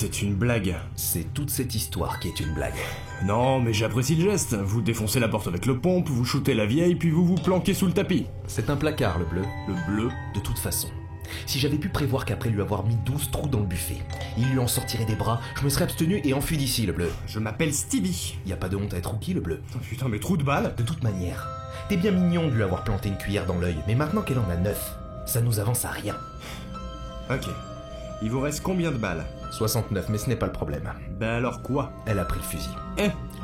C'est une blague. C'est toute cette histoire qui est une blague. Non, mais j'apprécie le geste. Vous défoncez la porte avec le pompe, vous shootez la vieille, puis vous vous planquez sous le tapis. C'est un placard, le bleu. Le bleu? De toute façon, si j'avais pu prévoir qu'après lui avoir mis 12 trous dans le buffet, il lui en sortirait des bras, je me serais abstenu et enfui d'ici, le bleu. Je m'appelle Stevie. Y a pas de honte à être rookie, le bleu. Oh, putain, mais trou de balle. De toute manière, t'es bien mignon de lui avoir planté une cuillère dans l'œil, mais maintenant qu'elle en a 9, ça nous avance à rien. Ok. Il vous reste combien de balles? 69, mais ce n'est pas le problème. Ben alors quoi? Elle a pris le fusil.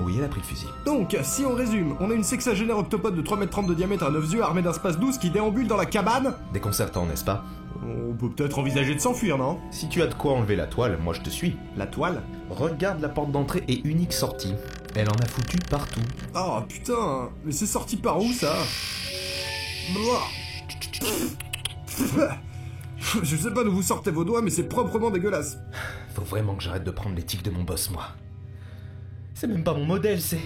Oui, elle a pris le fusil. Donc, si on résume, on a une sexagénaire octopode de 3,30 m de diamètre à 9 yeux armée d'un space 12 qui déambule dans la cabane. Déconcertant, n'est-ce pas? On peut peut-être envisager de s'enfuir, non? Si tu as de quoi enlever la toile, moi je te suis. La toile? Regarde la porte d'entrée et unique sortie. Elle en a foutu partout. Oh putain, mais c'est sorti par où ça? Je sais pas d'où vous sortez vos doigts, mais c'est proprement dégueulasse. Faut vraiment que j'arrête de prendre les tics de mon boss, moi. C'est même pas mon modèle, c'est...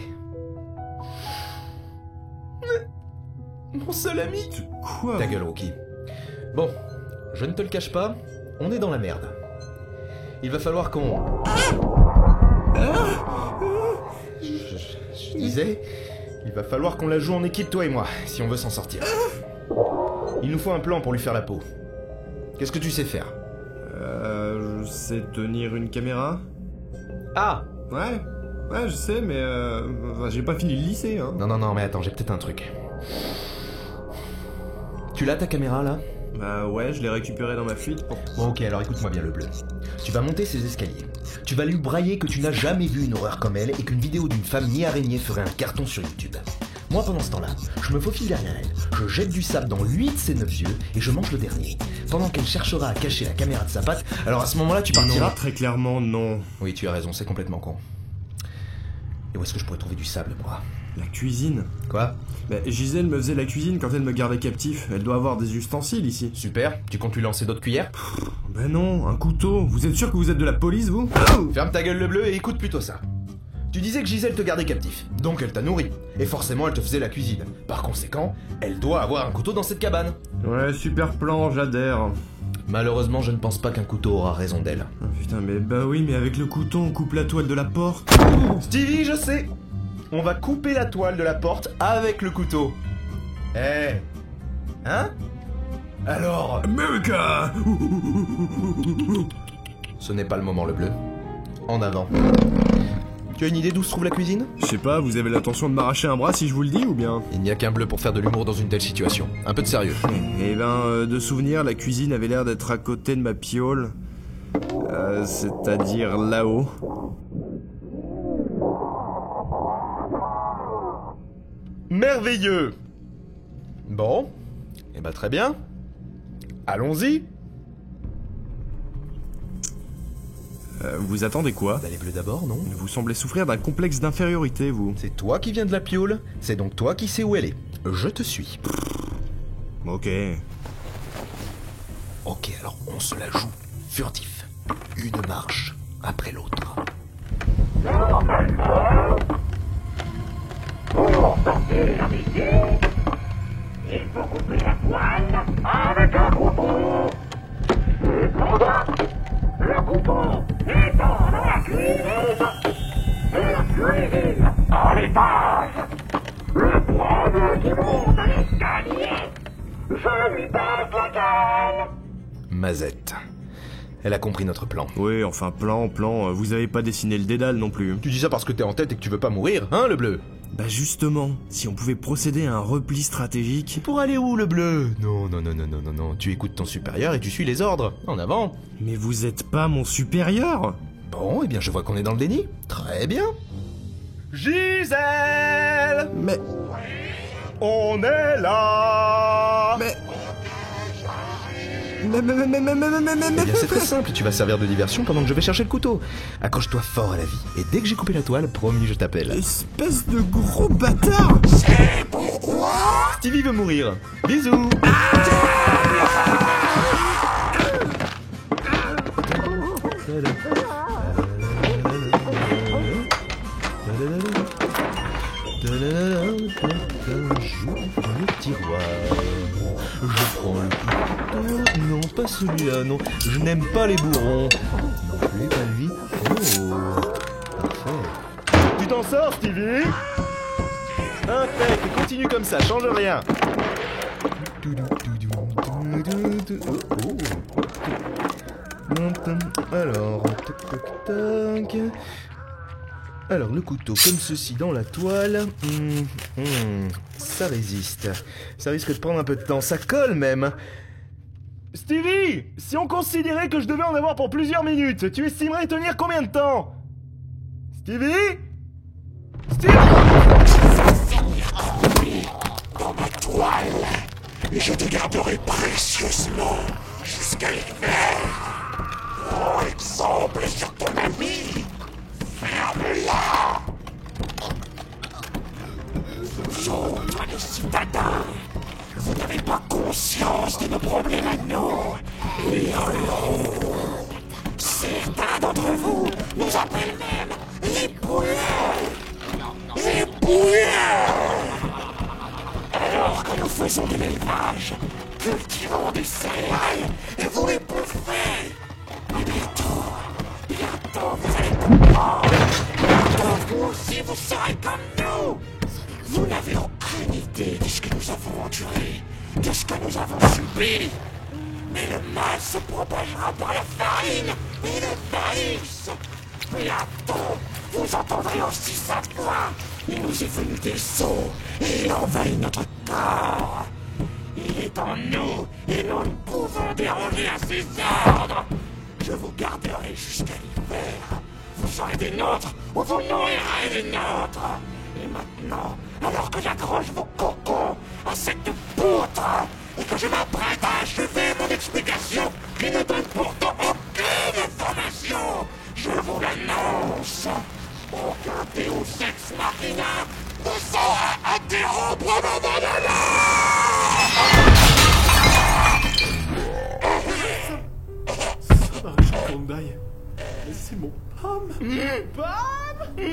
mon seul ami. Quoi? Ta gueule, Rookie. Bon, je ne te le cache pas, on est dans la merde. Il va falloir qu'on... Je disais, il va falloir qu'on la joue en équipe, toi et moi, si on veut s'en sortir. Il nous faut un plan pour lui faire la peau. Qu'est-ce que tu sais faire? Je sais tenir une caméra. Ah! Ouais, je sais, mais j'ai pas fini le lycée, hein. Non, mais attends, j'ai peut-être un truc. Tu l'as ta caméra, là? Bah ouais, je l'ai récupérée dans ma fuite pour... Bon, ok, alors écoute-moi bien, le bleu. Tu vas monter ces escaliers. Tu vas lui brailler que tu n'as jamais vu une horreur comme elle et qu'une vidéo d'une femme mi-araignée ferait un carton sur YouTube. Moi, pendant ce temps-là, je me faufile derrière elle, je jette du sable dans 8 de ses 9 yeux et je mange le dernier. Pendant qu'elle cherchera à cacher la caméra de sa patte, alors à ce moment-là, tu partiras... Non, très clairement, non. Oui, tu as raison, c'est complètement con. Et où est-ce que je pourrais trouver du sable, moi? La cuisine. Quoi? Bah, Gisèle me faisait la cuisine quand elle me gardait captif. Elle doit avoir des ustensiles ici. Super, tu comptes lui lancer d'autres cuillères? Ben non, un couteau. Vous êtes sûr que vous êtes de la police, vous? Ferme ta gueule, le bleu, et écoute plutôt ça. Tu disais que Gisèle te gardait captif, donc elle t'a nourri. Et forcément, elle te faisait la cuisine. Par conséquent, elle doit avoir un couteau dans cette cabane. Ouais, super plan, j'adhère. Malheureusement, je ne pense pas qu'un couteau aura raison d'elle. Oh, putain, mais bah oui, mais avec le couteau, on coupe la toile de la porte. Stevie, je sais. On va couper la toile de la porte avec le couteau. Hein? Alors... America! Ce n'est pas le moment, le bleu. En avant. Tu as une idée d'où se trouve la cuisine? Je sais pas, vous avez l'intention de m'arracher un bras si je vous le dis ou bien? Il n'y a qu'un bleu pour faire de l'humour dans une telle situation. Un peu de sérieux. Eh ben, de souvenir, la cuisine avait l'air d'être à côté de ma piole. C'est-à-dire là-haut. Merveilleux! Bon, eh ben très bien. Allons-y. Vous attendez quoi? Bah les bleus d'abord, non? Vous semblez souffrir d'un complexe d'infériorité, vous. C'est toi qui viens de la piole, c'est donc toi qui sais où elle est. Je te suis. Ok. Ok, alors on se la joue. Furtif. Une marche après l'autre. Pour passer la visite, il faut couper la toile avec un couteau. Cependant, le couteau étant dans la cuisine, et la cuisine à l'étage, le premier qui monte à l'escalier, je lui baisse la canne. Mazette. Elle a compris notre plan. Oui, enfin, plan, vous avez pas dessiné le dédale non plus. Tu dis ça parce que t'es en tête et que tu veux pas mourir, hein, le bleu? Bah justement, si on pouvait procéder à un repli stratégique... Pour aller où, le bleu? Non, tu écoutes ton supérieur et tu suis les ordres. En avant. Mais vous êtes pas mon supérieur? Bon, eh bien je vois qu'on est dans le déni. Très bien. Gisèle! Mais... On est là! Mais... Eh bien c'est très simple, tu vas servir de diversion pendant que je vais chercher le couteau. Accroche-toi fort à la vie, et dès que j'ai coupé la toile, promis je t'appelle. Espèce de gros bâtard! C'est pourquoi Stevie veut mourir. Bisous! J'ouvre le tiroir. Je prends le couteau. Non, pas celui-là, non. Je n'aime pas les bourrons. Non plus lui, pas lui. Oh, parfait. Tu t'en sors, Stevie? Impec, continue comme ça, change rien. Alors, tac, tac, tac. Alors, le couteau comme ceci dans la toile. Ça résiste. Ça risque de prendre un peu de temps. Ça colle même. Stevie, si on considérait que je devais en avoir pour plusieurs minutes, tu estimerais tenir combien de temps? Stevie? Stevie? Dans ma toile, et je te garderai précieusement jusqu'à l'hiver. Prends exemple sur ton ami. Ferme-la. Vous autres, les citadins, vous n'avez pas conscience de nos problèmes à nous. Et alors, certains d'entre vous nous appellent même les bouilleurs. Les bouilleurs. Alors que nous faisons de l'élevage, cultivons des céréales et vous les bouffez. Et bientôt vous allez comprendre. Bientôt vous aussi vous serez comme nous. Vous n'avez aucune idée de ce que nous avons enduré, de ce que nous avons subi. Mais le mal se propagera par la farine et le maïs. Bientôt, vous entendrez aussi sa voix. Il nous est venu des os et il envahit notre corps. Il est en nous et nous ne pouvons déroger à ses ordres. Je vous garderai jusqu'à l'hiver. Vous serez des nôtres ou vous nourrirez les nôtres. Et maintenant, alors que j'accroche vos cocons à cette poutre et que je m'apprête à achever mon explication qui ne donne pourtant aucune information, je vous l'annonce. Aucun Deus Ex Machina ne saura interrompre mon bonheur. Ça va, j'en compte d'ail. C'est mon Pam. Pam. Oui,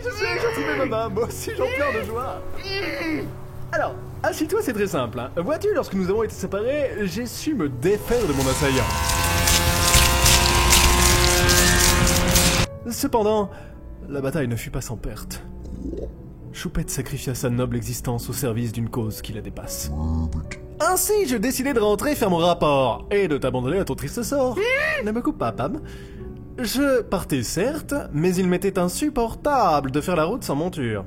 je sais, j'ai retrouvé maman. Moi aussi, j'en pleure de joie. Alors, assis-toi, c'est très simple. Hein. Vois-tu, lorsque nous avons été séparés, j'ai su me défaire de mon assaillant. Cependant, la bataille ne fut pas sans perte. Choupette sacrifia sa noble existence au service d'une cause qui la dépasse. Ainsi, je décidai de rentrer faire mon rapport et de t'abandonner à ton triste sort. Ne me coupe pas, Pam. Je partais certes, mais il m'était insupportable de faire la route sans monture.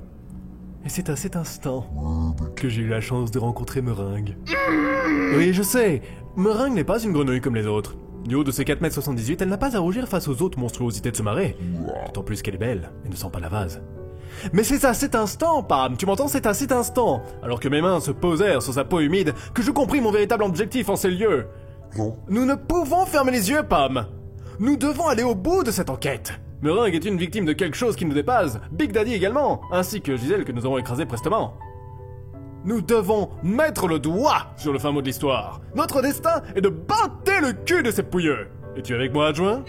Et c'est à cet instant que j'ai eu la chance de rencontrer Meringue. Oui, je sais, Meringue n'est pas une grenouille comme les autres. Du haut de ses 4,78 m, elle n'a pas à rougir face aux autres monstruosités de ce marais. D'autant plus qu'elle est belle et ne sent pas la vase. Mais c'est à cet instant, Pam, tu m'entends, c'est à cet instant, alors que mes mains se posèrent sur sa peau humide, que je compris mon véritable objectif en ces lieux. Nous ne pouvons fermer les yeux, Pam. Nous devons aller au bout de cette enquête. Meringue est une victime de quelque chose qui nous dépasse, Big Daddy également, ainsi que Gisèle que nous avons écrasé prestement. Nous devons mettre le doigt sur le fin mot de l'histoire. Notre destin est de battre le cul de ces pouilleux. Es-tu avec moi, adjoint?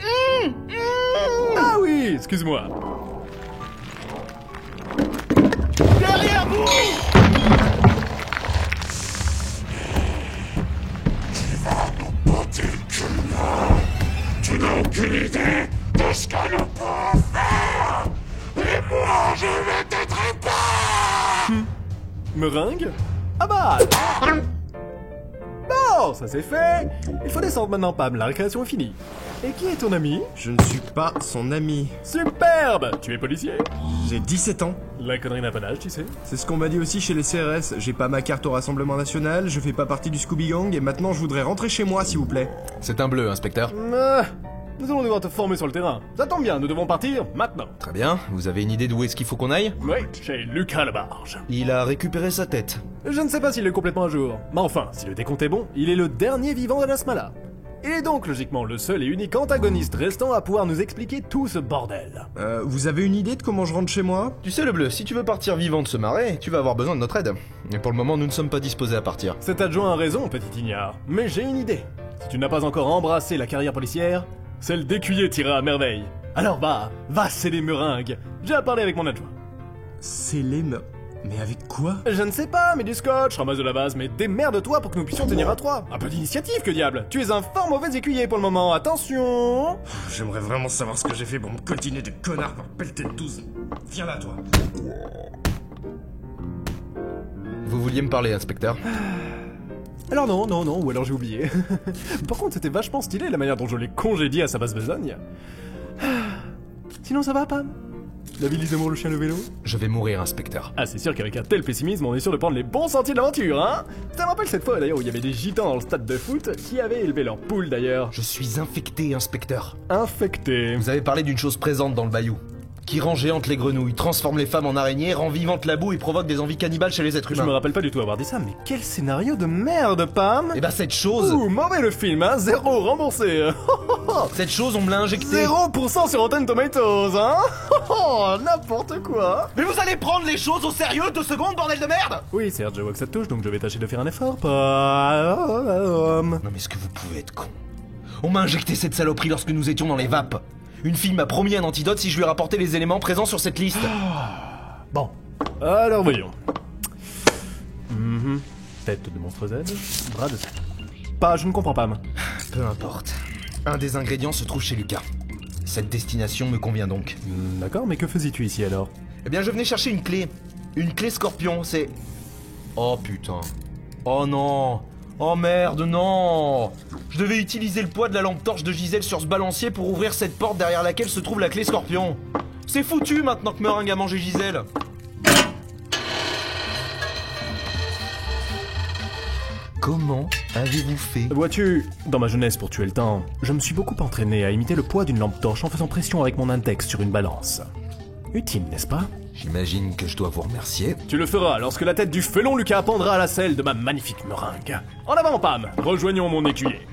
Ah oui, excuse-moi. Derrière vous! Tu vas nous botter le cul, là. Tu n'as aucune idée de ce que nous pouvons faire. Et moi, je vais t'être pas. Meringue? Ah bah! Bon, ça c'est fait. Il faut descendre maintenant, Pam, la récréation est finie. Et qui est ton ami? Je ne suis pas son ami. Superbe! Tu es policier? J'ai 17 ans. La connerie n'a pas d'âge, tu sais. C'est ce qu'on m'a dit aussi chez les CRS. J'ai pas ma carte au Rassemblement National, je fais pas partie du Scooby Gang et maintenant je voudrais rentrer chez moi, s'il vous plaît. C'est un bleu, inspecteur. Nous allons devoir te former sur le terrain. Ça tombe bien, nous devons partir maintenant. Très bien, vous avez une idée d'où est-ce qu'il faut qu'on aille? Oui, chez Lucas Lebarge. Il a récupéré sa tête. Je ne sais pas s'il est complètement à jour. Mais enfin, si le décompte est bon, il est le dernier vivant de l'Asmala. Il est donc logiquement le seul et unique antagoniste restant à pouvoir nous expliquer tout ce bordel. Vous avez une idée de comment je rentre chez moi? Tu sais le bleu, si tu veux partir vivant de ce marais, tu vas avoir besoin de notre aide. Et pour le moment, nous ne sommes pas disposés à partir. Cet adjoint a raison, petit ignare. Mais j'ai une idée. Si tu n'as pas encore embrassé la carrière policière, celle d'écuyer t'ira à merveille. Alors va céder Meringue. J'ai à parler avec mon adjoint. C'est les Mais avec quoi? Je ne sais pas, mais du scotch, ramasse de la base, mais démerde-toi pour que nous puissions tenir à 3. Un peu d'initiative, que diable. Tu es un fort mauvais écuyer pour le moment, attention. J'aimerais vraiment savoir ce que j'ai fait pour me coltiner de connards par pelleter de 12. Viens là, toi. Vous vouliez me parler, inspecteur? Alors non, ou alors j'ai oublié. Par contre, c'était vachement stylé la manière dont je l'ai congédié à sa basse besogne. Sinon ça va, Pam? La ville Lisemur, le chien, le vélo? Je vais mourir, inspecteur. Ah, c'est sûr qu'avec un tel pessimisme, on est sûr de prendre les bons sentiers de l'aventure, hein? Ça me rappelle cette fois d'ailleurs où il y avait des gitans dans le stade de foot qui avaient élevé leur poule d'ailleurs. Je suis infecté, inspecteur. Infecté. Vous avez parlé d'une chose présente dans le bayou. Qui rend géantes les grenouilles, transforme les femmes en araignées, rend vivante la boue et provoque des envies cannibales chez les êtres Je humains. me rappelle pas du tout avoir dit ça, mais quel scénario de merde, Pam! Et bah cette chose... Ouh, mauvais le film, hein? 0 remboursé. Cette chose, on me l'a injectée. 0% sur Rotten Tomatoes, hein? N'importe quoi. Mais vous allez prendre les choses au sérieux 2 secondes, bordel de merde! Oui, certes, je vois que ça te touche, donc je vais tâcher de faire un effort, Pam. Non mais est-ce que vous pouvez être con? On m'a injecté cette saloperie lorsque nous étions dans les vapes. Une fille m'a promis un antidote si je lui rapportais les éléments présents sur cette liste. Bon, alors voyons. Tête de monstre Z, bras de... Pas, je ne comprends pas, Peu importe. Un des ingrédients se trouve chez Lucas. Cette destination me convient donc. D'accord, mais que faisais-tu ici alors? Eh bien, je venais chercher une clé. Une clé scorpion, c'est... Oh putain. Oh non. Oh merde, non. Je devais utiliser le poids de la lampe torche de Gisèle sur ce balancier pour ouvrir cette porte derrière laquelle se trouve la clé scorpion. C'est foutu maintenant que Meringue a mangé Gisèle. Comment avez-vous fait? Vois-tu, dans ma jeunesse pour tuer le temps, je me suis beaucoup entraîné à imiter le poids d'une lampe torche en faisant pression avec mon index sur une balance. Utile, n'est-ce pas? J'imagine que je dois vous remercier. Tu le feras lorsque la tête du félon Lucas pendra à la selle de ma magnifique meringue. En avant, Pam! Rejoignons mon écuyer.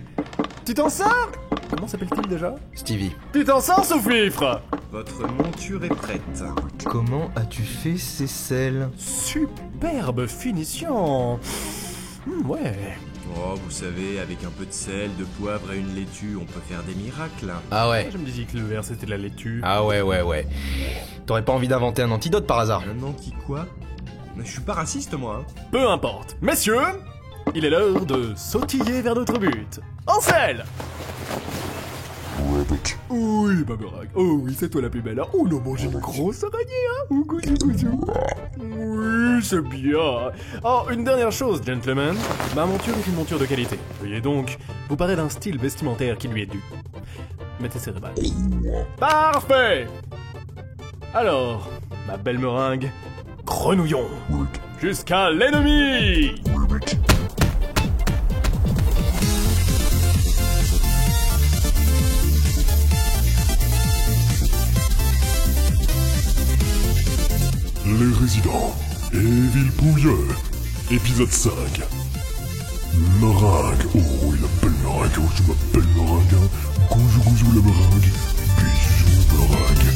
Tu t'en sors? Comment s'appelle-t-il déjà? Stevie, Tu t'en sors, Soufifre? Votre monture est prête. comment as-tu fait ces selles? Superbe finition. Ouais. Oh, vous savez, avec un peu de sel, de poivre et une laitue, on peut faire des miracles. Ah ouais. Je me disais que le verre c'était de la laitue. Ah ouais. T'aurais pas envie d'inventer un antidote par hasard? Un anti quoi? Mais je suis pas raciste, moi. Peu importe. Messieurs, il est l'heure de sautiller vers notre but. En selle! Oui, ma meringue. Oh oui, c'est toi la plus belle. Hein. Oh non, manger une grosse araignée, hein. Oh, goûtez. Oui, c'est bien. Oh, une dernière chose, gentlemen. Ma monture est une monture de qualité. Veuillez donc vous parer d'un style vestimentaire qui lui est dû. Mettez ses rébats. Parfait. Alors, ma belle meringue, grenouillons. Jusqu'à l'ennemi. Les résidents, Evil Pouilleux, épisode 5. Meringue, oh, il a belle meringue, oh, je m'appelle meringue, gouzou gouzou la meringue, bisous meringue.